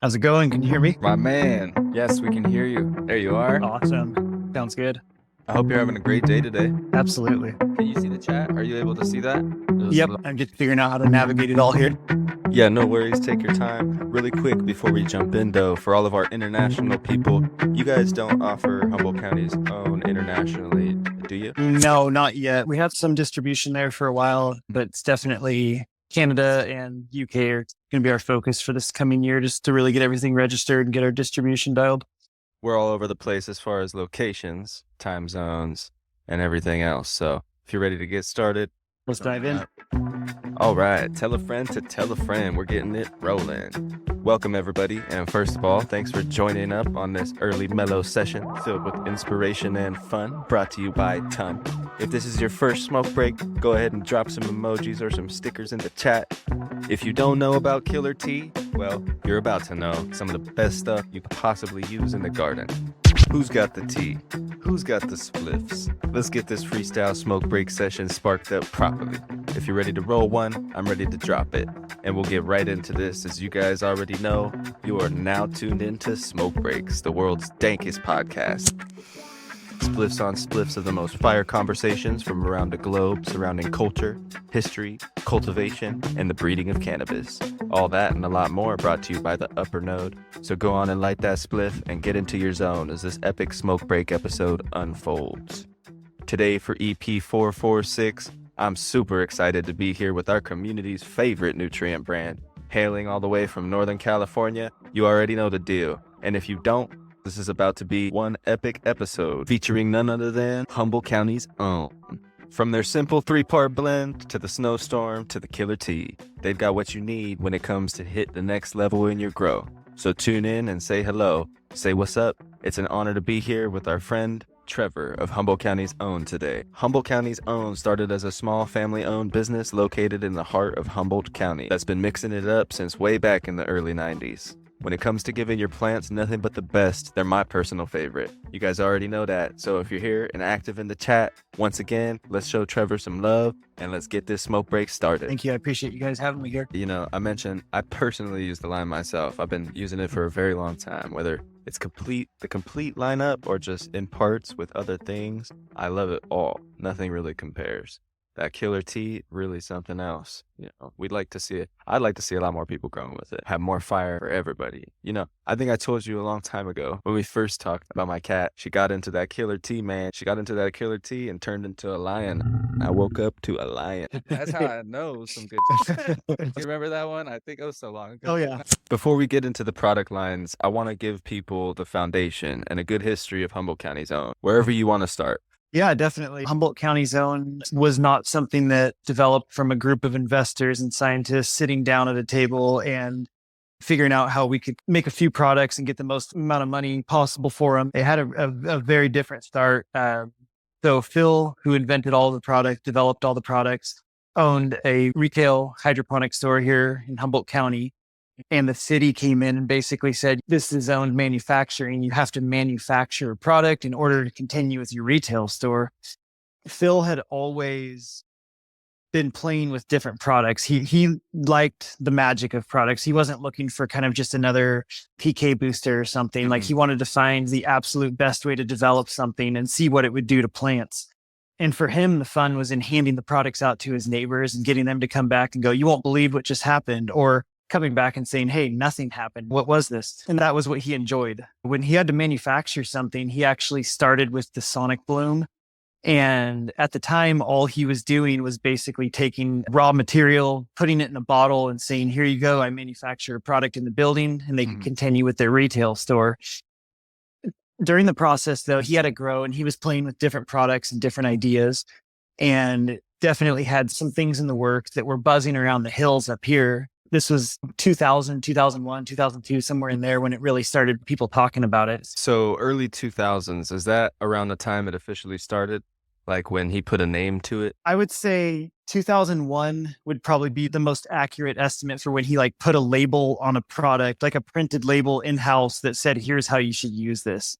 How's it going? Can you hear me? My man. Yes, we can hear you. There you are. Awesome. Sounds good. I hope you're having a great day today. Absolutely. Can you see the chat? Are you able to see that? Yep. I'm just figuring out how to navigate it all here. Yeah, no worries. Take your time. Really quick before we jump in, though, for all of our international people, you guys don't offer Humboldt County's own internationally, do you? No, not yet. We have some distribution there for a while, but it's definitely Canada and UK are going to be our focus for this coming year, just to really get everything registered and get our distribution dialed. We're all over the place as far as locations, time zones, and everything else. So if you're ready to get started, Let's dive in. All right, tell a friend to tell a friend. We're getting it rolling. Welcome, everybody. And first of all, thanks for joining up on this early mellow session filled with inspiration and fun, brought to you by Ton. If this is your first smoke break, go ahead and drop some emojis or some stickers in the chat. If you don't know about killer tea, well, you're about to know some of the best stuff you could possibly use in the garden. Who's got the tea? Who's got the spliffs? Let's get this freestyle smoke break session sparked up properly. If you're ready to roll one, I'm ready to drop it. And we'll get right into this. As you guys already know, you are now tuned into Smoke Breaks, the world's dankest podcast. Spliffs on spliffs of the most fire conversations from around the globe surrounding culture, history, cultivation, and the breeding of cannabis. All that and a lot more brought to you by the Upper Node. So go on and light that spliff and get into your zone as this epic Smoke Break episode unfolds. Today for EP446, I'm super excited to be here with our community's favorite nutrient brand. Hailing all the way from Northern California, you already know the deal. And if you don't, this is about to be one epic episode featuring none other than Humboldt County's own. From their simple 3-part blend to the snowstorm to the killer tea, they've got what you need when it comes to hit the next level in your grow. So tune in and say hello, say what's up. It's an honor to be here with our friend Trevor of Humboldt County's own today. Humboldt County's own started as a small family-owned business located in the heart of Humboldt County that's been mixing it up since way back in the early 90s. When it comes to giving your plants nothing but the best, they're my personal favorite. You guys already know that. So if you're here and active in the chat, once again, let's show Trevor some love and let's get this smoke break started. Thank you. I appreciate you guys having me here. You know, I mentioned I personally use the line myself. I've been using it for a very long time, whether it's the complete lineup or just in parts with other things. I love it all. Nothing really compares. That killer tea, really something else. You know, we'd like to see it. I'd like to see a lot more people growing with it. Have more fire for everybody. You know, I think I told you a long time ago when we first talked about my cat. She got into that killer tea, man. She got into that killer tea and turned into a lion. I woke up to a lion. That's how I know some good shit. You remember that one? I think it was so long ago. Oh, yeah. Before we get into the product lines, I want to give people the foundation and a good history of Humboldt County's own. Wherever you want to start. Yeah, definitely. Humboldt County's own was not something that developed from a group of investors and scientists sitting down at a table and figuring out how we could make a few products and get the most amount of money possible for them. It had a very different start. So Phil, who invented all the products, developed all the products, owned a retail hydroponic store here in Humboldt County. And the city came in and basically said, this is owned manufacturing. You have to manufacture a product in order to continue with your retail store. Phil had always been playing with different products. He liked the magic of products. He wasn't looking for kind of just another PK booster or something. Like he wanted to find the absolute best way to develop something and see what it would do to plants. And for him, the fun was in handing the products out to his neighbors and getting them to come back and go, you won't believe what just happened. Or coming back and saying, hey, nothing happened. What was this? And that was what he enjoyed. When he had to manufacture something, he actually started with the sonic bloom. And at the time, all he was doing was basically taking raw material, putting it in a bottle and saying, here you go, I manufacture a product in the building, and they could continue with their retail store. During the process, though, he had to grow and he was playing with different products and different ideas, and definitely had some things in the works that were buzzing around the hills up here. This was 2000, 2001, 2002, somewhere in there when it really started people talking about it. So early 2000s, is that around the time it officially started? Like when he put a name to it? I would say 2001 would probably be the most accurate estimate for when he like put a label on a product, like a printed label in-house that said, here's how you should use this.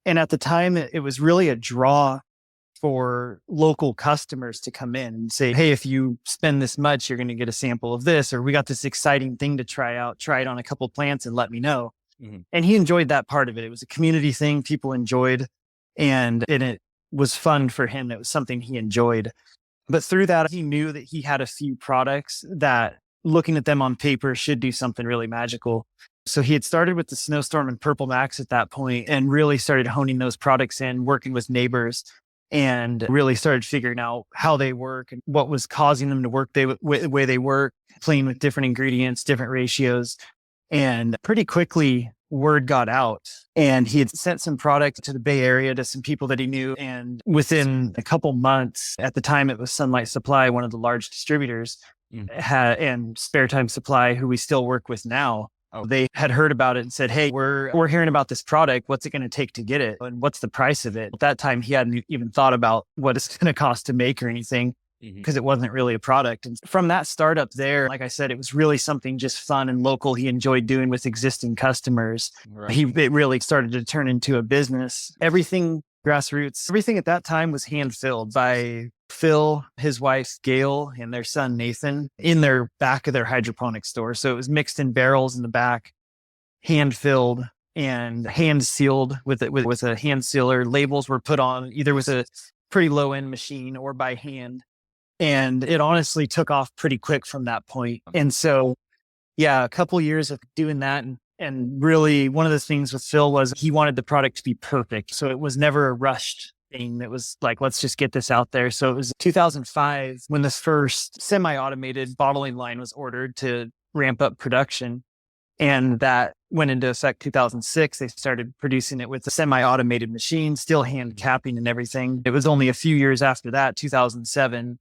And at the time, it was really a draw for local customers to come in and say, hey, if you spend this much, you're going to get a sample of this, or we got this exciting thing to try out, try it on a couple plants and let me know. And he enjoyed that part of it. It was a community thing people enjoyed, and it was fun for him. It was something he enjoyed. But through that, he knew that he had a few products that, looking at them on paper, should do something really magical. So he had started with the Snowstorm and Purple Max at that point and really started honing those products in, working with neighbors, and really started figuring out how they work and what was causing them to work the way they work, playing with different ingredients, different ratios. And pretty quickly, word got out, and he had sent some product to the Bay Area to some people that he knew. And within a couple months, at the time it was Sunlight Supply, one of the large distributors, and Spare Time Supply, who we still work with now. They had heard about it and said, hey, we're hearing about this product. What's it going to take to get it? And what's the price of it? At that time, he hadn't even thought about what it's going to cost to make or anything, because it wasn't really a product. And from that startup there, like I said, it was really something just fun and local he enjoyed doing with existing customers. Right. It really started to turn into a business. Everything grassroots, everything at that time was hand filled by Phil, his wife, Gail, and their son, Nathan, in their back of their hydroponic store. So it was mixed in barrels in the back, hand filled and hand sealed with a hand sealer. Labels were put on either with a pretty low end machine or by hand. And it honestly took off pretty quick from that point. And so, yeah, a couple years of doing that. And really one of the things with Phil was he wanted the product to be perfect. So it was never a rushed thing that was like, let's just get this out there. So it was 2005 when the first semi-automated bottling line was ordered to ramp up production. And that went into effect 2006. They started producing it with a semi-automated machine, still hand capping and everything. It was only a few years after that, 2007,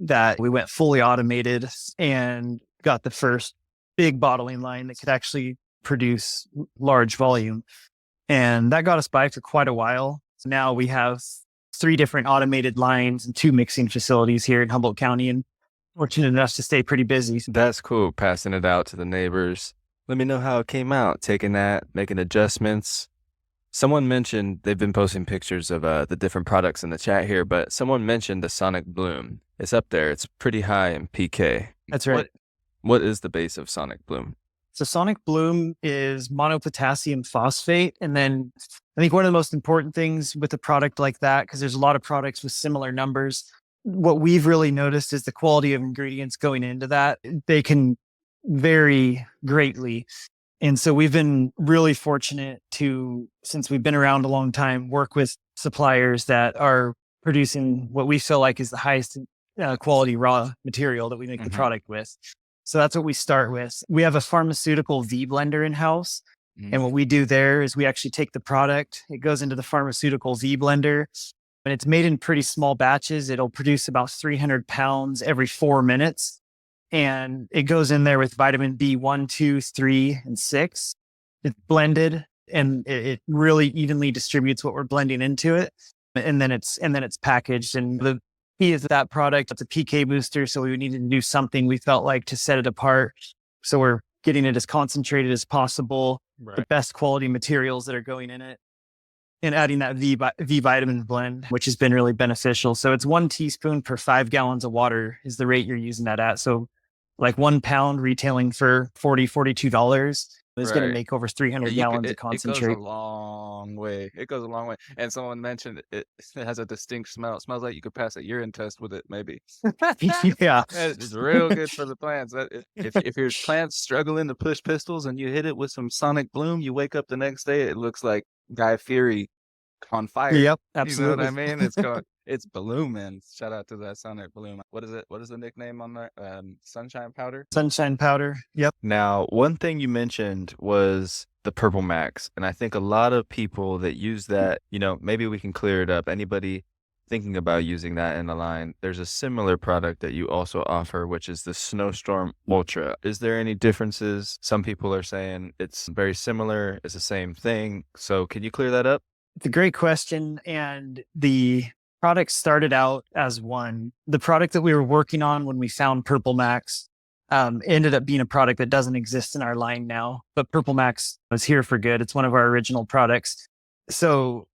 that we went fully automated and got the first big bottling line that could actually produce large volume. And that got us by for quite a while. So now we have 3 different automated lines and 2 mixing facilities here in Humboldt County, and fortunate enough to stay pretty busy. That's cool. Passing it out to the neighbors. Let me know how it came out. Taking that, making adjustments. Someone mentioned, they've been posting pictures of the different products in the chat here, but someone mentioned the Sonic Bloom. It's up there. It's pretty high in PK. That's right. What is the base of Sonic Bloom? So Sonic Bloom is monopotassium phosphate. And then I think one of the most important things with a product like that, because there's a lot of products with similar numbers, what we've really noticed is the quality of ingredients going into that. They can vary greatly. And so we've been really fortunate to, since we've been around a long time, work with suppliers that are producing what we feel like is the highest quality raw material that we make the product with. So that's what we start with. We have a pharmaceutical V blender in-house. And what we do there is we actually take the product, it goes into the pharmaceutical V blender, and it's made in pretty small batches. It'll produce about 300 pounds every 4 minutes. And it goes in there with vitamin B1, 2, 3, and 6. It's blended, and it really evenly distributes what we're blending into it. And then it's packaged. And the key is that product, it's a PK booster. So we needed to do something we felt like to set it apart. So we're getting it as concentrated as possible, the best quality materials that are going in it, and adding that V vitamin blend, which has been really beneficial. So it's 1 teaspoon per 5 gallons of water is the rate you're using that at. So like 1 pound retailing for $42 is going to make over 300 gallons of concentrate. It goes a long way. It goes a long way. And someone mentioned it has a distinct smell. It smells like you could pass a urine test with it, maybe. Yeah. It's real good for the plants. If your plant's struggling to push pistils and you hit it with some Sonic Bloom, you wake up the next day, it looks like Guy Fieri on fire. Yep, absolutely. You know what I mean? It's blooming. Shout out to that Sonic Bloom. What is it? What is the nickname on that? Sunshine Powder? Sunshine Powder. Yep. Now, one thing you mentioned was the Purple Max. And I think a lot of people that use that, maybe we can clear it up. Anybody thinking about using that in the line, there's a similar product that you also offer, which is the Snowstorm Ultra. Is there any differences? Some people are saying it's very similar. It's the same thing. So can you clear that up? It's a great question. And the product started out as one. The product that we were working on when we found Purple Max ended up being a product that doesn't exist in our line now, but Purple Max was here for good. It's one of our original products. So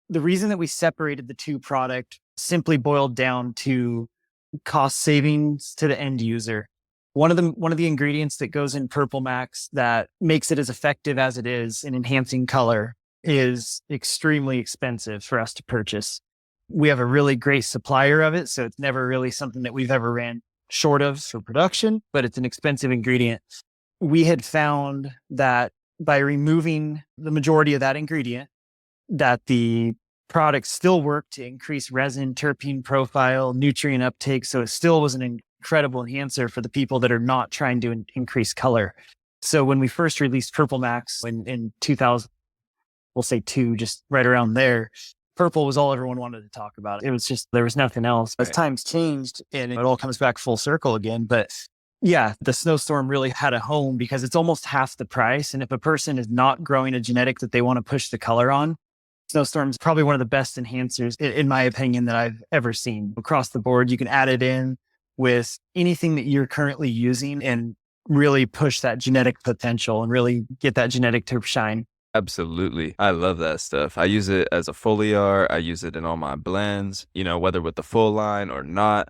the reason that we separated the two product simply boiled down to cost savings to the end user. One of the ingredients that goes in Purple Max that makes it as effective as it is in enhancing color is extremely expensive for us to purchase. We have a really great supplier of it, so it's never really something that we've ever ran short of for production, but it's an expensive ingredient. We had found that by removing the majority of that ingredient, that the product still worked to increase resin, terpene profile, nutrient uptake. So it still was an incredible enhancer for the people that are not trying to increase color. So when we first released Purple Max in 2000, we'll say just right around there, purple was all everyone wanted to talk about. It was just, there was nothing else. As times changed and it all comes back full circle again. But yeah, the snowstorm really had a home because it's almost half the price. And if a person is not growing a genetic that they want to push the color on, snowstorm's probably one of the best enhancers, in my opinion, that I've ever seen across the board. You can add it in with anything that you're currently using and really push that genetic potential and really get that genetic to shine. Absolutely. I love that stuff. I use it as a foliar. I use it in all my blends, whether with the full line or not.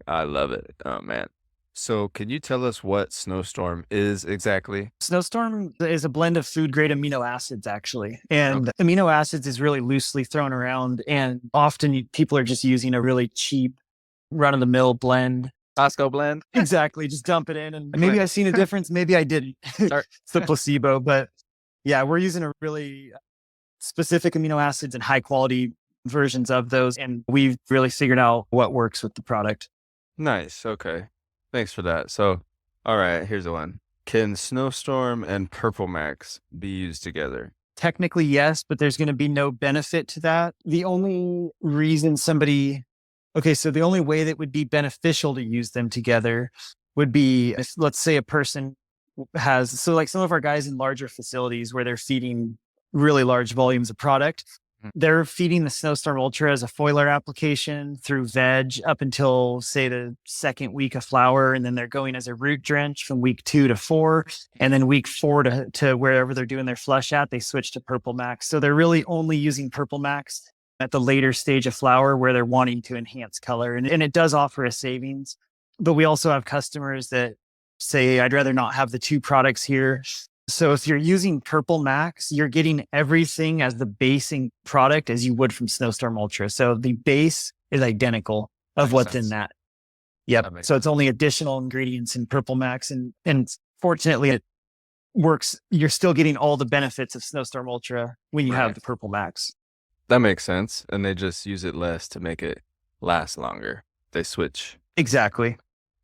I love it. Oh, man. So can you tell us what Snowstorm is exactly? Snowstorm is a blend of food grade amino acids, actually. And amino acids is really loosely thrown around. And often people are just using a really cheap run of the mill blend. Costco blend? Exactly. Just dump it in. And maybe I've seen a difference. Maybe I didn't. It's the placebo. But yeah, we're using a really specific amino acids and high quality versions of those. And we've really figured out what works with the product. Nice. Okay. Thanks for that. So, all right, here's the one. Can Snowstorm and Purple Max be used together? Technically, yes, but there's going to be no benefit to that. The only reason so the only way that would be beneficial to use them together would be if, let's say, a person like some of our guys in larger facilities where they're feeding really large volumes of product, they're feeding the Snowstorm Ultra as a foliar application through veg up until, say, the second week of flower. And then they're going as a root drench from week 2 to 4. And then week 4 to wherever they're doing their flush at, they switch to Purple Max. So they're really only using Purple Max at the later stage of flower where they're wanting to enhance color. And it does offer a savings. But we also have customers that say, I'd rather not have the two products here. So if you're using Purple Max, you're getting everything as the basing product as you would from Snowstorm Ultra. So the base is identical of what's in that. Yep. So it's only additional ingredients in Purple Max. And fortunately, it works. You're still getting all the benefits of Snowstorm Ultra when you have the Purple Max. That makes sense. And they just use it less to make it last longer. They switch. Exactly.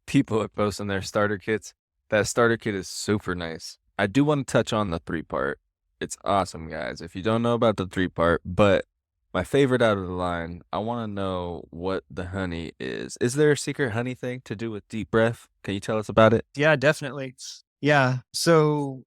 People are posting their starter kits. That starter kit is super nice. I do want to touch on the 3-part. It's awesome, guys. If you don't know about the 3-part, but my favorite out of the line, I want to know what the honey is. Is there a secret honey thing to do with Deep Breath? Can you tell us about it? Yeah, definitely. Yeah. So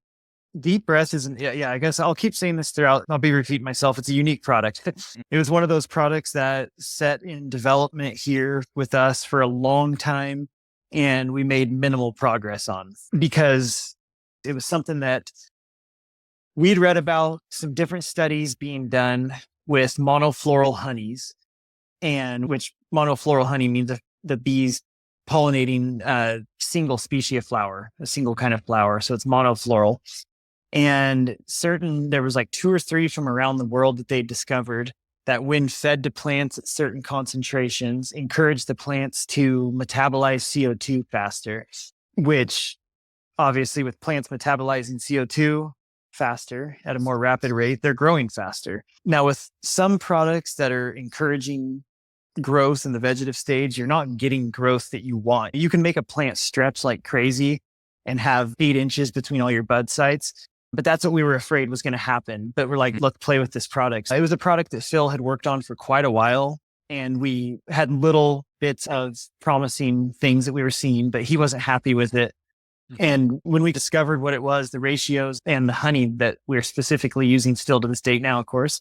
Deep Breath isn't, I guess I'll keep saying this throughout. I'll be repeating myself. It's a unique product. It was one of those products that set in development here with us for a long time. And we made minimal progress on because it was something that we'd read about, some different studies being done with monofloral honeys, and which monofloral honey means the bees pollinating a single species of flower, a single kind of flower. So it's monofloral. And there was like 2 or 3 from around the world that they discovered that when fed to plants at certain concentrations, encouraged the plants to metabolize CO2 faster, which obviously with plants metabolizing CO2 faster at a more rapid rate, they're growing faster. Now with some products that are encouraging growth in the vegetative stage, you're not getting growth that you want. You can make a plant stretch like crazy and have 8 inches between all your bud sites. But that's what we were afraid was going to happen. But we're like, look, play with this product. It was a product that Phil had worked on for quite a while. And we had little bits of promising things that we were seeing, but he wasn't happy with it. And when we discovered what it was, the ratios and the honey that we're specifically using still to this date now, of course,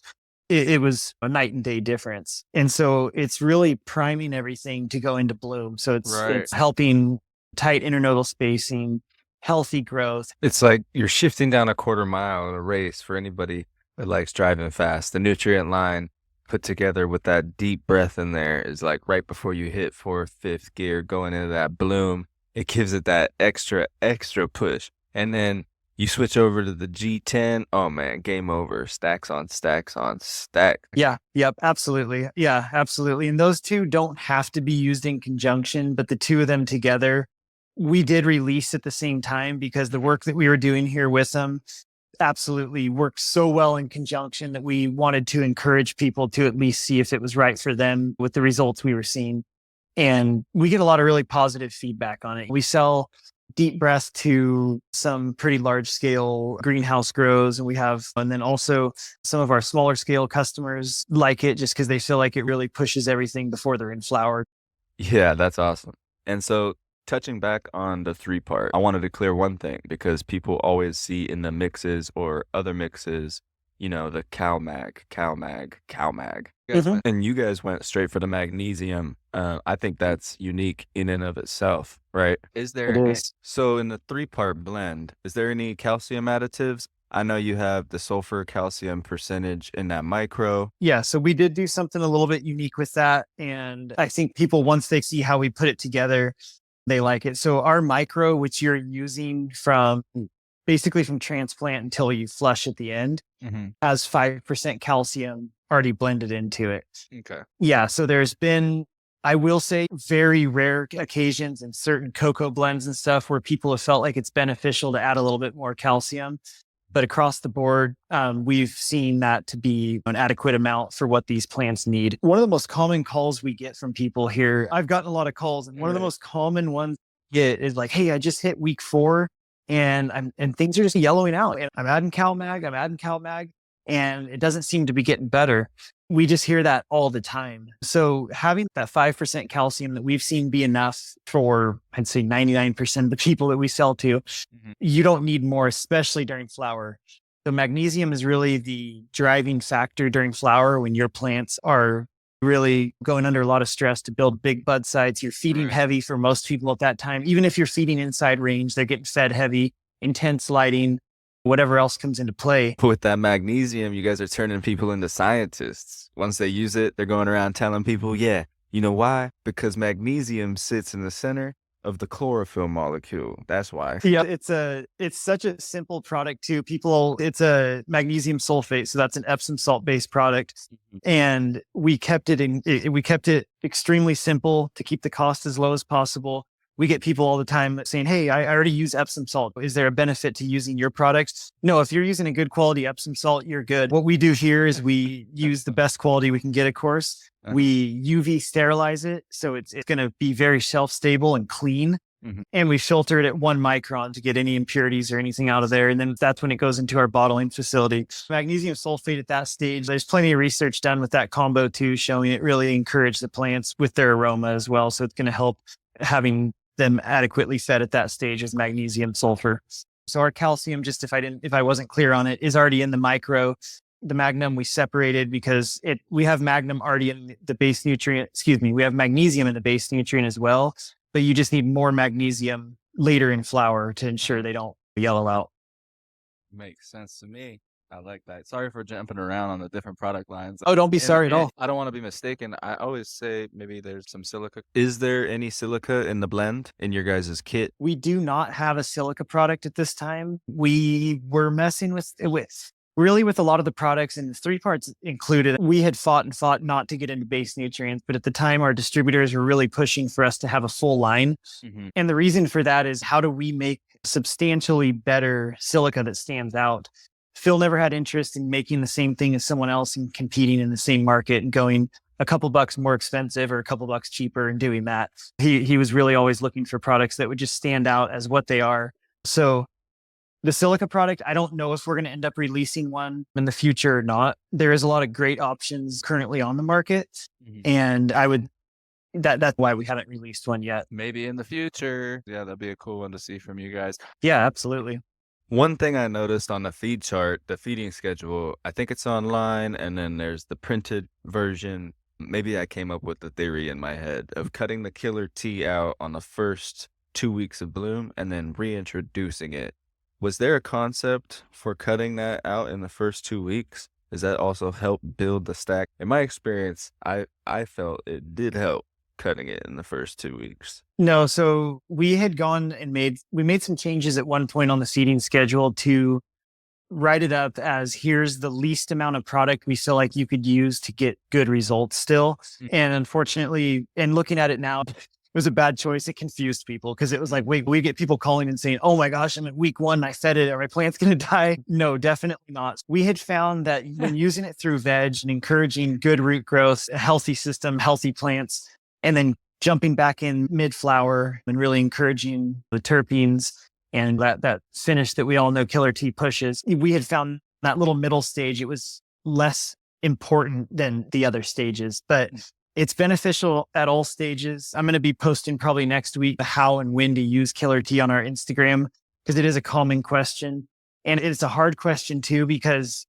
it was a night and day difference. And so it's really priming everything to go into bloom. So it's helping tight internodal spacing, healthy growth. It's like you're shifting down a quarter mile in a race for anybody that likes driving fast. The nutrient line put together with that deep breath in there is like right before you hit fourth, fifth gear, going into that bloom. It gives it that extra push. And then you switch over to the G10. Oh man, game over. Stacks on stacks on stack. Yeah. Yep. Absolutely. Yeah, absolutely. And those two don't have to be used in conjunction, but the two of them together, we did release at the same time because the work that we were doing here with them absolutely worked so well in conjunction that we wanted to encourage people to at least see if it was right for them with the results we were seeing. And we get a lot of really positive feedback on it. We sell Deep Breath to some pretty large scale greenhouse grows. And then also some of our smaller scale customers like it just because they feel like it really pushes everything before they're in flower. Yeah, that's awesome. And so touching back on the 3-part, I wanted to clear one thing because people always see in the mixes or other mixes, the cow mag. Mhm. And you guys went straight for the magnesium. I think that's unique in and of itself, right? Is there It is. so in the 3-part blend, is there any calcium additives? I know you have the sulfur calcium percentage in that micro. Yeah, so we did do something a little bit unique with that. And I think people, once they see how we put it together, they like it. So our micro, which you're using from basically from transplant until you flush at the end, has 5% calcium already blended into it. Okay. Yeah, so there's been, I will say, very rare occasions in certain cocoa blends and stuff where people have felt like it's beneficial to add a little bit more calcium. But across the board, we've seen that to be an adequate amount for what these plants need. One of the most common calls we get from people here, I've gotten a lot of calls, and one of the most common ones we get is like, hey, I just hit week 4 and things are just yellowing out. And I'm adding CalMag, and it doesn't seem to be getting better. We just hear that all the time. So having that 5% calcium that we've seen be enough for, I'd say 99% of the people that we sell to, you don't need more, especially during flower. So magnesium is really the driving factor during flower when your plants are really going under a lot of stress to build big bud sites. You're feeding heavy for most people at that time. Even if you're feeding inside range, they're getting fed heavy, intense lighting, whatever else comes into play. With that magnesium, you guys are turning people into scientists. Once they use it, they're going around telling people, yeah, you know why? Because magnesium sits in the center of the chlorophyll molecule. That's why. Yeah, it's such a simple product too. It's a magnesium sulfate, so that's an Epsom salt based product, and we kept it extremely simple to keep the cost as low as possible. We get people all the time saying, hey, I already use Epsom salt. Is there a benefit to using your products? No, if you're using a good quality Epsom salt, you're good. What we do here is we use the best quality we can get, of course. We UV sterilize it. So it's going to be very shelf stable and clean. And we filter it at 1 micron to get any impurities or anything out of there. And then that's when it goes into our bottling facility. Magnesium sulfate at that stage, there's plenty of research done with that combo too, showing it really encouraged the plants with their aroma as well. So it's going to help having them adequately fed at that stage as magnesium sulfur. So our calcium, just if I wasn't clear on it, is already in the micro. The magnum we separated because we have magnum already in the base nutrient. We have magnesium in the base nutrient as well, but you just need more magnesium later in flower to ensure they don't yellow out. Makes sense to me. I like that. Sorry for jumping around on the different product lines. Oh, don't be sorry at all. I don't want to be mistaken. I always say maybe there's some silica. Is there any silica in the blend in your guys' kit? We do not have a silica product at this time. We were messing with a lot of the products, and the 3 parts included. We had fought not to get into base nutrients, but at the time our distributors were really pushing for us to have a full line. And the reason for that is, how do we make substantially better silica that stands out? Phil never had interest in making the same thing as someone else and competing in the same market and going a couple bucks more expensive or a couple bucks cheaper and doing that. He was really always looking for products that would just stand out as what they are. So the silica product, I don't know if we're going to end up releasing one in the future or not. There is a lot of great options currently on the market. And that's why we haven't released one yet. Maybe in the future. Yeah, that'd be a cool one to see from you guys. Yeah, absolutely. One thing I noticed on the feed chart, the feeding schedule, I think it's online, and then there's the printed version. Maybe I came up with the theory in my head of cutting the killer T out on the first 2 weeks of bloom and then reintroducing it. Was there a concept for cutting that out in the first 2 weeks? Does that also help build the stack? In my experience, I felt it did help cutting it in the first 2 weeks. No, so we had gone and we made some changes at one point on the seeding schedule to write it up as here's the least amount of product we feel like you could use to get good results still. And unfortunately, and looking at it now, it was a bad choice. It confused people because it was like, wait, we get people calling and saying, oh my gosh, I'm at week 1, I fed it, are my plant's going to die? No, definitely not. We had found that when using it through veg and encouraging good root growth, a healthy system, healthy plants, and then jumping back in mid-flower and really encouraging the terpenes and that finish that we all know Killer T pushes, we had found that little middle stage, it was less important than the other stages, but it's beneficial at all stages. I'm going to be posting probably next week how and when to use Killer T on our Instagram because it is a common question. And it's a hard question too, because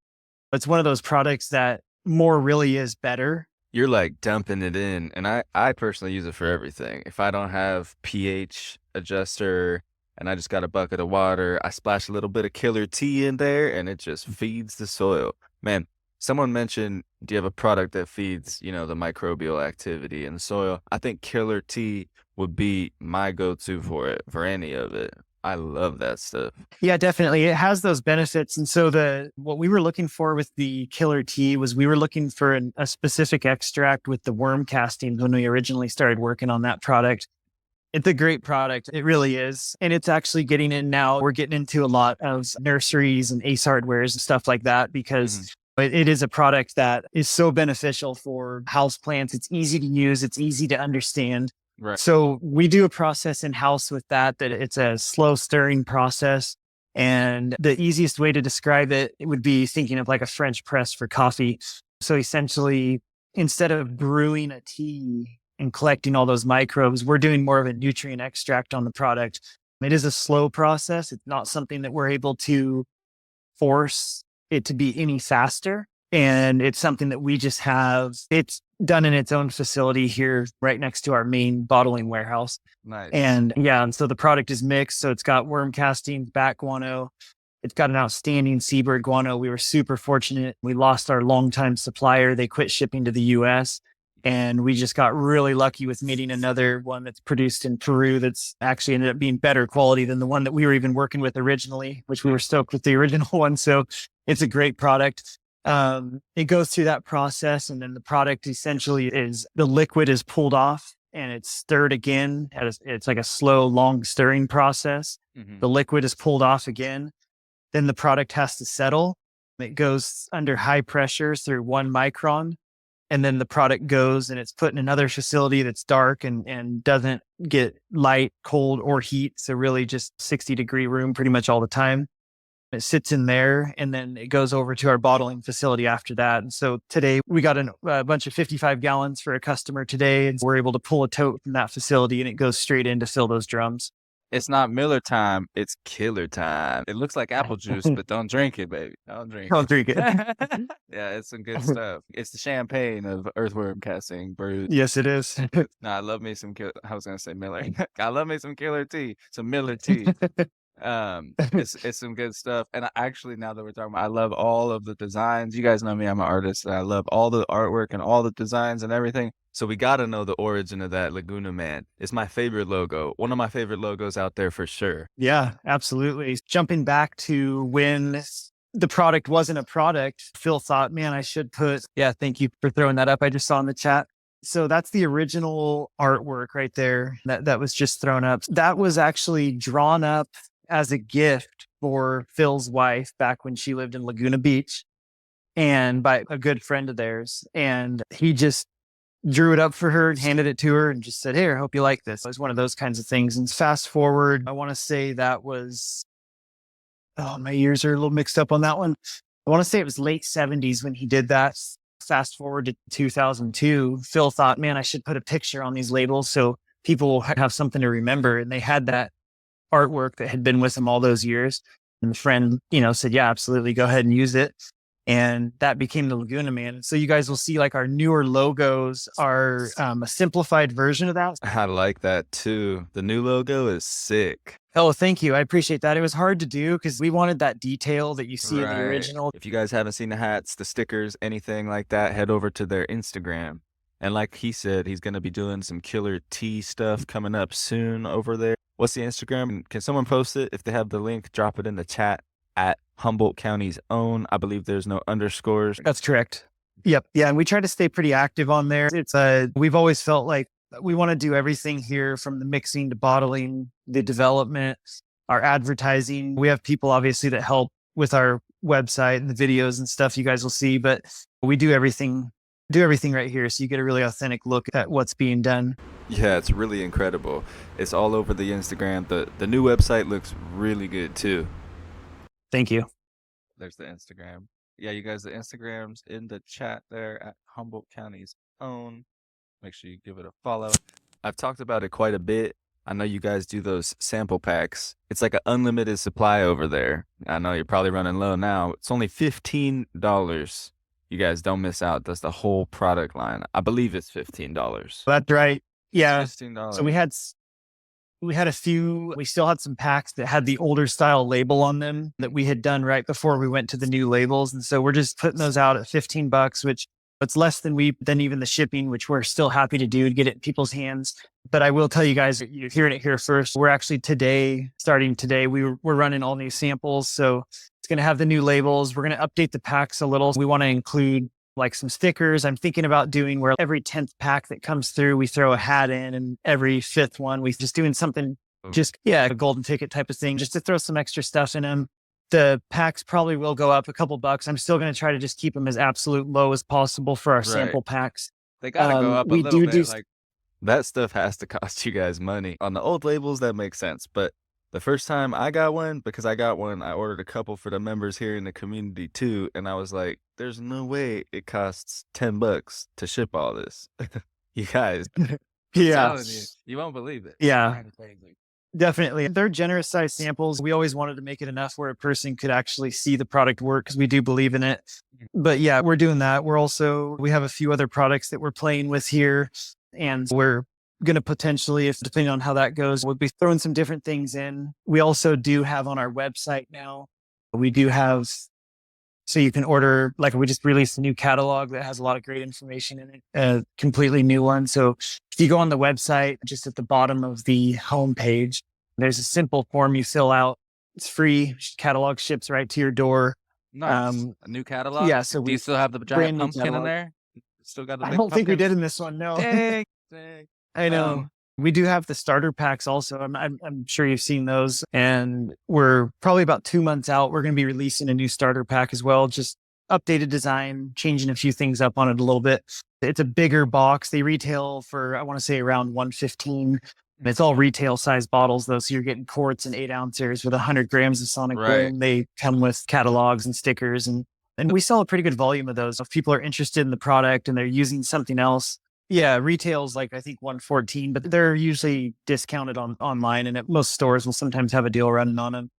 it's one of those products that more really is better. You're like dumping it in. And I personally use it for everything. If I don't have pH adjuster and I just got a bucket of water, I splash a little bit of Killer T in there and it just feeds the soil. Man, someone mentioned, do you have a product that feeds, the microbial activity in the soil? I think Killer T would be my go-to for it, for any of it. I love that stuff. Yeah, definitely. It has those benefits. And so what we were looking for with the Killer T was we were looking for a specific extract with the worm castings when we originally started working on that product. It's a great product. It really is. And it's actually getting in now. We're getting into a lot of nurseries and Ace Hardwares and stuff like that because it is a product that is so beneficial for houseplants. It's easy to use. It's easy to understand. Right. So we do a process in house with that it's a slow stirring process. And the easiest way to describe it would be thinking of like a French press for coffee. So essentially, instead of brewing a tea and collecting all those microbes, we're doing more of a nutrient extract on the product. It is a slow process. It's not something that we're able to force it to be any faster. And it's something that we just have. It's done in its own facility here right next to our main bottling warehouse. Nice. And so the product is mixed. So it's got worm castings, bat guano. It's got an outstanding seabird guano. We were super fortunate. We lost our longtime supplier. They quit shipping to the US. And we just got really lucky with meeting another one that's produced in Peru that's actually ended up being better quality than the one that we were even working with originally, which we were stoked with the original one. So it's a great product. It goes through that process, and then the product essentially is the liquid is pulled off and it's stirred again. It's like a slow, long stirring process. Mm-hmm. The liquid is pulled off again. Then the product has to settle. It goes under high pressure through 1 micron. And then the product goes and it's put in another facility that's dark and doesn't get light, cold, or heat. So really just 60-degree room pretty much all the time. It sits in there and then it goes over to our bottling facility after that. And so today we got a bunch of 55 gallons for a customer today. And we're able to pull a tote from that facility and it goes straight in to fill those drums. It's not Miller time, it's killer time. It looks like apple juice, but don't drink it, baby. Don't drink it. Don't drink it. Yeah, it's some good stuff. It's the champagne of earthworm casting brews. Yes, it is. No, I love me some I was gonna say Miller. I love me some Killer Tea, some Miller tea. It's some good stuff. And actually, now that we're talking about, I love all of the designs. You guys know me, I'm an artist, and I love all the artwork and all the designs and everything. So we got to know the origin of that Laguna Man. It's my favorite logo. One of my favorite logos out there for sure. Yeah, absolutely. Jumping back to when the product wasn't a product, Phil thought, man, I should thank you for throwing that up. I just saw in the chat. So that's the original artwork right there that was just thrown up. That was actually drawn up as a gift for Phil's wife back when she lived in Laguna Beach and by a good friend of theirs. And he just drew it up for her and handed it to her and just said, here, I hope you like this. It was one of those kinds of things. And fast forward, I want to say that was, my years are a little mixed up on that one. I want to say it was late 70s when he did that. Fast forward to 2002, Phil thought, man, I should put a picture on these labels so people will have something to remember. And they had that artwork that had been with him all those years. And the friend, said, yeah, absolutely. Go ahead and use it. And that became the Laguna Man. So you guys will see like our newer logos are a simplified version of that. I like that too. The new logo is sick. Oh, thank you. I appreciate that. It was hard to do because we wanted that detail that you see in the Right. original. If you guys haven't seen the hats, the stickers, anything like that, head over to their Instagram. And like he said, he's going to be doing some killer tea stuff coming up soon over there. What's the Instagram? Can someone post it? If they have the link, drop it in the chat at Humboldt County's own. I believe there's no underscores. That's correct. Yep. Yeah. And we try to stay pretty active on there. We've always felt like we want to do everything here from the mixing to bottling, the development, our advertising. We have people obviously that help with our website and the videos and stuff you guys will see, but we do everything right here. So you get a really authentic look at what's being done. Yeah, it's really incredible. It's all over the Instagram. The new website looks really good too. Thank you. There's the Instagram. Yeah, you guys, the Instagram's in the chat there at Humboldt County's own. Make sure you give it a follow. I've talked about it quite a bit. I know you guys do those sample packs. It's like an unlimited supply over there. I know you're probably running low now. It's only $15. You guys don't miss out. That's the whole product line. I believe it's $15. That's right. Yeah. $15. So we had a few, we still had some packs that had the older style label on them that we had done right before we went to the new labels. And so we're just putting those out at $15, which it's less than even the shipping, which we're still happy to do to get it in people's hands. But I will tell you guys, you're hearing it here first. We're actually starting today, we're running all new samples. So it's going to have the new labels. We're going to update the packs a little. We want to include like some stickers. I'm thinking about doing where every 10th pack that comes through, we throw a hat in, and every 5th one, we just doing something, a golden ticket type of thing, just to throw some extra stuff in them. The packs probably will go up a couple bucks. I'm still going to try to just keep them as absolute low as possible for our sample packs. They got to go up a little bit. Like that stuff has to cost you guys money. On the old labels, that makes sense. But the first time I got one, I ordered a couple for the members here in the community too. And I was like, there's no way it costs $10 to ship all this. You guys. Yeah. You won't believe it. Yeah. Definitely. They're generous size samples. We always wanted to make it enough where a person could actually see the product work because we do believe in it. But yeah, we're doing that. We have a few other products that we're playing with here, and we're going to potentially, if depending on how that goes, we'll be throwing some different things in. We also do have on our website now, so you can order, like we just released a new catalog that has a lot of great information in it, a completely new one. So if you go on the website, just at the bottom of the homepage, there's a simple form you fill out. It's free. Catalog ships right to your door. Nice. A new catalog? Yeah. So do you still have the giant pumpkin in there? Still got the big pumpkin? Think we did in this one. No. Dang. I know. We do have the starter packs also. I'm sure you've seen those. And we're probably about 2 months out. We're going to be releasing a new starter pack as well. Just updated design, changing a few things up on it a little bit. It's a bigger box. They retail for, I want to say, around $115. It's all retail size bottles though. So you're getting quarts and 8-ounces with 100 grams of Sonic Boom. They come with catalogs and stickers, and we sell a pretty good volume of those. If people are interested in the product and they're using something else, yeah, retail's like, I think 114, but they're usually discounted online, and at most stores will sometimes have a deal running on them.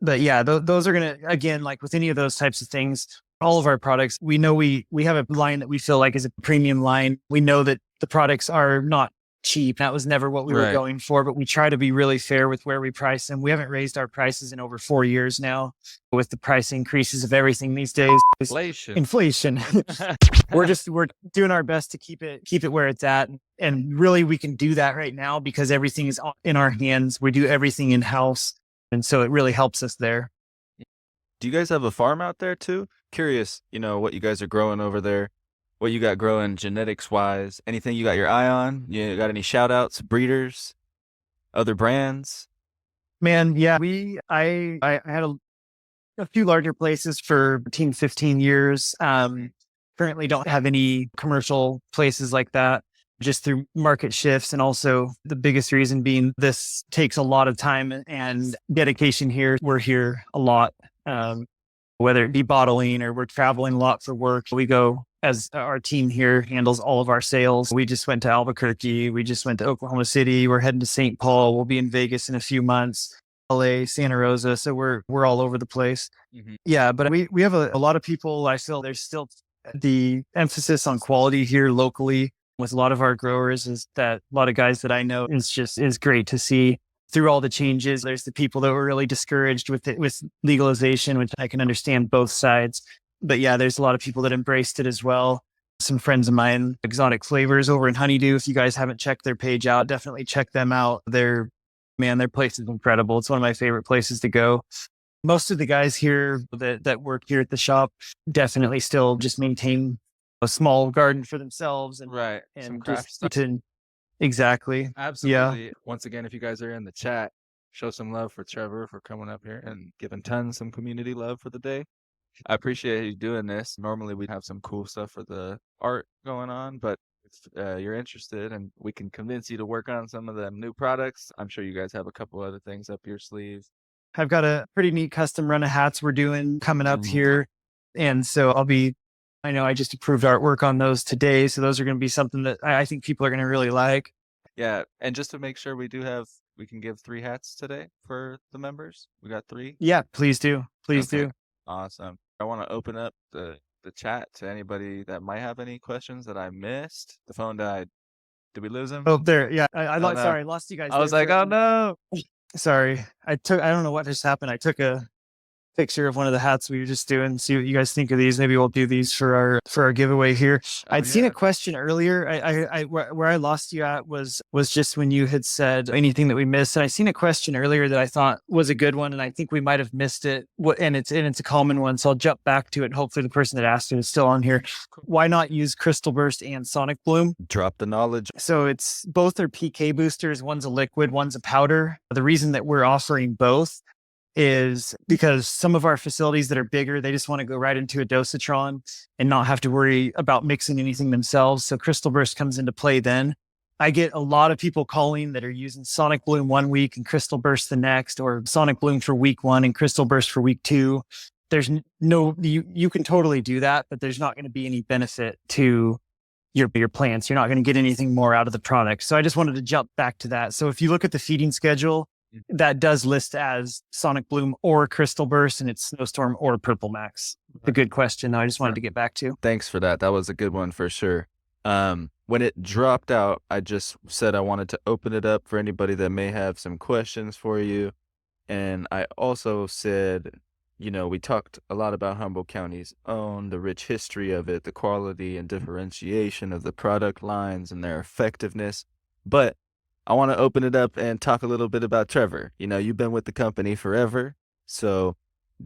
But yeah, those are going to, again, like with any of those types of things, all of our products, we know we have a line that we feel like is a premium line. We know that the products are not cheap. That was never what we were going for, but we try to be really fair with where we price them. We haven't raised our prices in over 4 years now with the price increases of everything these days. Inflation. We're doing our best to keep it where it's at. And really we can do that right now because everything is in our hands. We do everything in house. And so it really helps us there. Do you guys have a farm out there too? Curious, what you guys are growing over there. What you got growing genetics wise? Anything you got your eye on? You got any shout outs, breeders, other brands? Man, yeah, I had a few larger places for 15 years. Currently don't have any commercial places like that, just through market shifts. And also the biggest reason being this takes a lot of time and dedication here. We're here a lot, whether it be bottling or we're traveling a lot for work. We go, as our team here handles all of our sales. We just went to Albuquerque. We just went to Oklahoma City. We're heading to St. Paul. We'll be in Vegas in a few months, LA, Santa Rosa. So we're all over the place. Mm-hmm. Yeah, but we have a lot of people. I feel there's still the emphasis on quality here locally with a lot of our growers is that a lot of guys that I know is great to see. through all the changes. There's the people that were really discouraged with it, with legalization, which I can understand both sides. But yeah, there's a lot of people that embraced it as well. Some friends of mine, Exotic Flavors over in Honeydew. If you guys haven't checked their page out, definitely check them out. Their place is incredible. It's one of my favorite places to go. Most of the guys here that work here at the shop definitely still just maintain a small garden for themselves and some craft stuff. Exactly. Absolutely. Yeah. Once again, if you guys are in the chat, show some love for Trevor for coming up here and giving tons some community love for the day. I appreciate you doing this. Normally we'd have some cool stuff for the art going on, but if you're interested and we can convince you to work on some of the new products, I'm sure you guys have a couple other things up your sleeves. I've got a pretty neat custom run of hats we're doing coming up here. And so I know I just approved artwork on those today. So those are going to be something that I think people are going to really like. Yeah. And just to make sure we can give 3 hats today for the members. We got 3. Yeah, please do. Please do. Awesome. I want to open up the chat to anybody that might have any questions that I missed. The phone died. Did we lose him? Oh, there. Yeah. Sorry, I lost you guys. I was like, oh no. Sorry. I don't know what just happened. I took a picture of one of the hats we were just doing. See what you guys think of these. Maybe we'll do these for our giveaway here. I'd seen a question earlier. Where I lost you at was just when you had said anything that we missed. And I seen a question earlier that I thought was a good one, and I think we might have missed it. And it's a common one, so I'll jump back to it. Hopefully, the person that asked it is still on here. Why not use Crystal Burst and Sonic Bloom? Drop the knowledge. So it's both are PK boosters. One's a liquid, one's a powder. The reason that we're offering both is because some of our facilities that are bigger, they just want to go right into a dosatron and not have to worry about mixing anything themselves. So Crystal Burst comes into play then. I get a lot of people calling that are using Sonic Bloom 1 week and Crystal Burst the next, or Sonic Bloom for week 1 and Crystal Burst for week 2. There's you can totally do that, but there's not going to be any benefit to your plants. You're not going to get anything more out of the product. So I just wanted to jump back to that. So if you look at the feeding schedule, that does list as Sonic Bloom or Crystal Burst, and it's Snowstorm or Purple Max. A good question, though. I just wanted to get back to. Thanks for that. That was a good one for sure. When it dropped out, I just said I wanted to open it up for anybody that may have some questions for you. And I also said, we talked a lot about Humboldt County's own, the rich history of it, the quality and differentiation of the product lines and their effectiveness. But I want to open it up and talk a little bit about Trevor. You've been with the company forever. So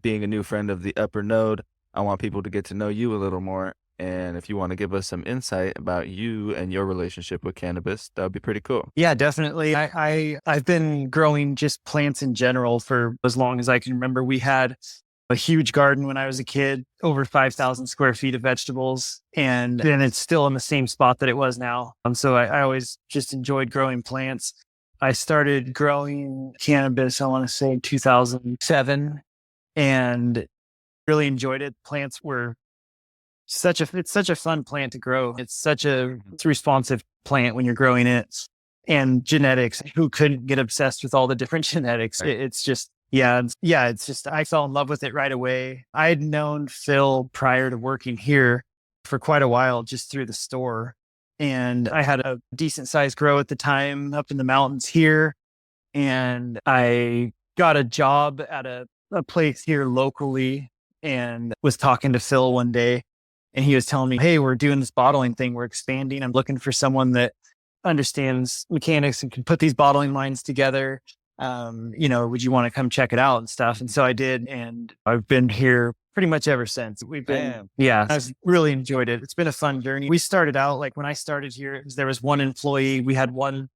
being a new friend of the upper node, I want people to get to know you a little more. And if you want to give us some insight about you and your relationship with cannabis, that would be pretty cool. Yeah, definitely. I've been growing just plants in general for as long as I can remember. We had a huge garden when I was a kid, over 5,000 square feet of vegetables. And then it's still in the same spot that it was now. So I always just enjoyed growing plants. I started growing cannabis, I want to say 2007, and really enjoyed it. Plants were it's such a fun plant to grow. It's a responsive plant when you're growing it. And genetics, who couldn't get obsessed with all the different genetics? Right. It's just, I fell in love with it right away. I had known Phil prior to working here for quite a while, just through the store. And I had a decent sized grow at the time up in the mountains here. And I got a job at a place here locally and was talking to Phil one day. And he was telling me, hey, we're doing this bottling thing. We're expanding. I'm looking for someone that understands mechanics and can put these bottling lines together. Would you want to come check it out and stuff? And so I did. And I've been here pretty much ever since. I've really enjoyed it. It's been a fun journey. We started out, like when I started here, there was one employee. We had it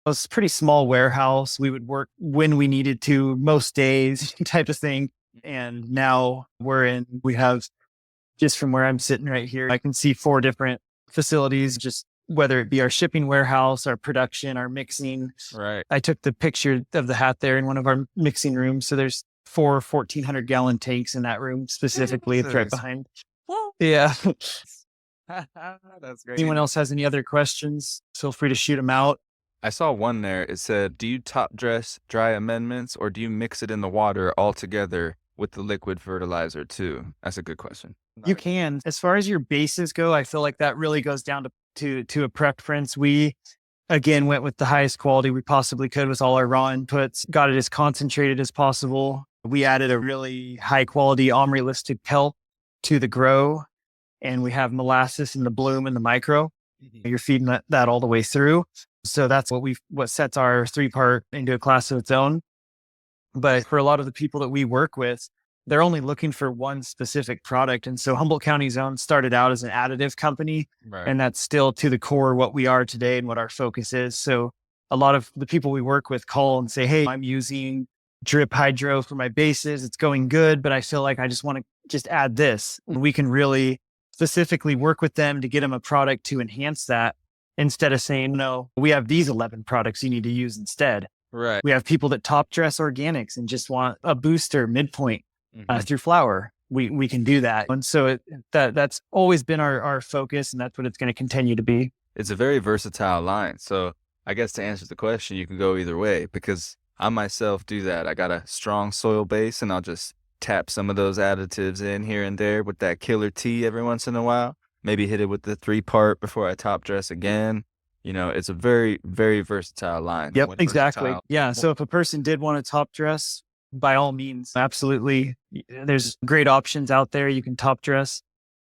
was a pretty small warehouse. We would work when we needed to, most days type of thing. And now we have, just from where I'm sitting right here, I can see 4 different facilities, just whether it be our shipping warehouse, our production, our mixing. Right. I took the picture of the hat there in one of our mixing rooms. So there's 4 1,400-gallon tanks in that room specifically. It's right behind. Whoa. Yeah. That's great. Anyone else has any other questions? Feel free to shoot them out. I saw one there. It said, do you top dress dry amendments or do you mix it in the water all together with the liquid fertilizer too? That's a good question. You can. As far as your bases go, I feel like that really goes down to a preference. We again, went with the highest quality we possibly could with all our raw inputs, got it as concentrated as possible. We added a really high quality omri-listed kelp to the grow, and we have molasses in the bloom and the micro. You're feeding that all the way through. So that's what sets our 3-part into a class of its own. But for a lot of the people that we work with, they're only looking for one specific product. And so Humboldt County Zone started out as an additive company, and that's still to the core what we are today and what our focus is. So a lot of the people we work with call and say, hey, I'm using drip hydro for my bases. It's going good, but I feel like I just want to just add this. And we can really specifically work with them to get them a product to enhance that, instead of saying, no, we have these 11 products you need to use instead. Right. We have people that top dress organics and just want a booster midpoint through flower. We can do that. And so that's always been our focus, and that's what it's going to continue to be. It's a very versatile line. So I guess to answer the question, you can go either way, because I myself do that. I got a strong soil base, and I'll just tap some of those additives in here and there with that killer tea every once in a while. Maybe hit it with the 3-part before I top dress again. You know, it's a very, very versatile line. Yep, exactly. Yeah. So if a person did want to top dress, by all means, absolutely. There's great options out there. You can top dress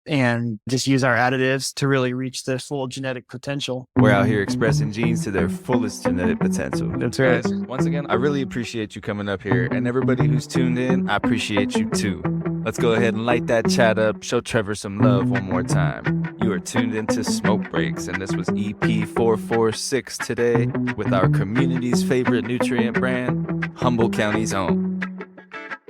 and just use our additives to really reach the full genetic potential. We're out here expressing genes to their fullest genetic potential. That's right. Guys, once again, I really appreciate you coming up here, and everybody who's tuned in, I appreciate you too. Let's go ahead and light that chat up. Show Trevor some love one more time. You are tuned into Smoke Breaks, and this was EP446 today with our community's favorite nutrient brand, Humboldt County's own.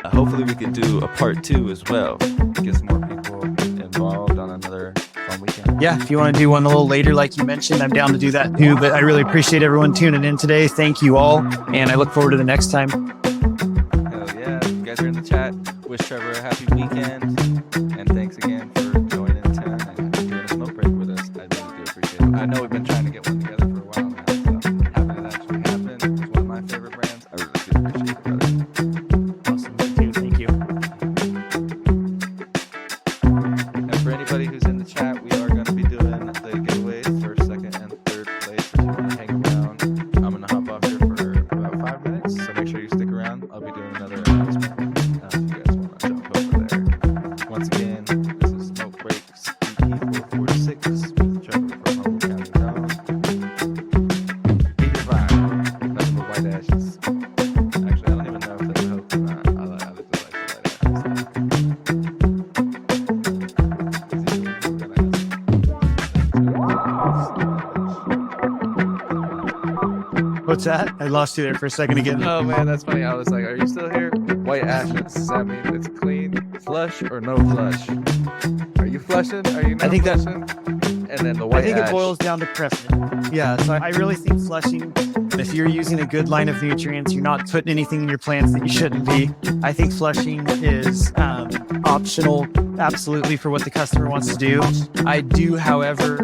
Hopefully we could do a part 2 as well. Get some more people involved on another fun weekend. Yeah, if you want to do one a little later, like you mentioned, I'm down to do that too. But I really appreciate everyone tuning in today. Thank you all, and I look forward to the next time. Hell yeah. You guys are in the chat. Wish Trevor a happy weekend. And thanks again for joining 10 and doing a smoke break with us. I really do appreciate it. I know we've been trying to get one together for a while now, so having it actually happen is one of my favorite brands. I really do appreciate it, brother. Awesome. Thank you. And for anybody who's in the chat, we are going to be doing the giveaways for 2nd and 3rd place. If you want to hang around, I'm going to hop off here for about 5 minutes, so make sure you stick around. I'll be doing another announcement if you guys want to jump over there. Once again, this is Smoke Breaks EP446 with Trevor from Humboldt County Zone. Keep your vibe. Nothing but white ashes. Actually, I don't even know if that's a hope or not. I just like the white ashes. What's that? I lost you there for a second again. Oh man, that's funny. I was like, are you still here? White ashes. Does that mean it's clean, flush, or no flush? Are you flushing? Are you not I think that- flushing? And then the white I think ash. it boils down to preference. Yeah, so I really think flushing, if you're using a good line of nutrients, you're not putting anything in your plants that you shouldn't be. I think flushing is optional, absolutely, for what the customer wants to do. I do, however,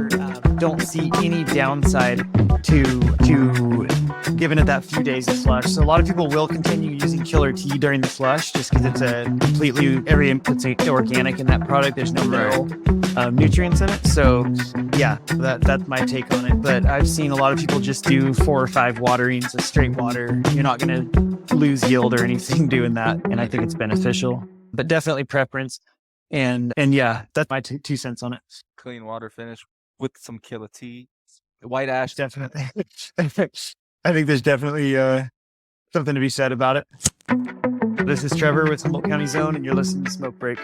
don't see any downside to giving it that few days of flush. So a lot of people will continue using killer tea during the flush just because it's a completely, every input's organic in that product. There's no mineral nutrients in it. So yeah, that's my take on it. But I've seen a lot of people just do 4 or 5 waterings of straight water. You're not going to lose yield or anything doing that. And I think it's beneficial, but definitely preference. And yeah, that's my 2 cents on it. Clean water finish with some killer tea. White ash. Definitely. I think there's definitely something to be said about it. This is Trevor with Humboldt County Zone, and you're listening to Smoke Break.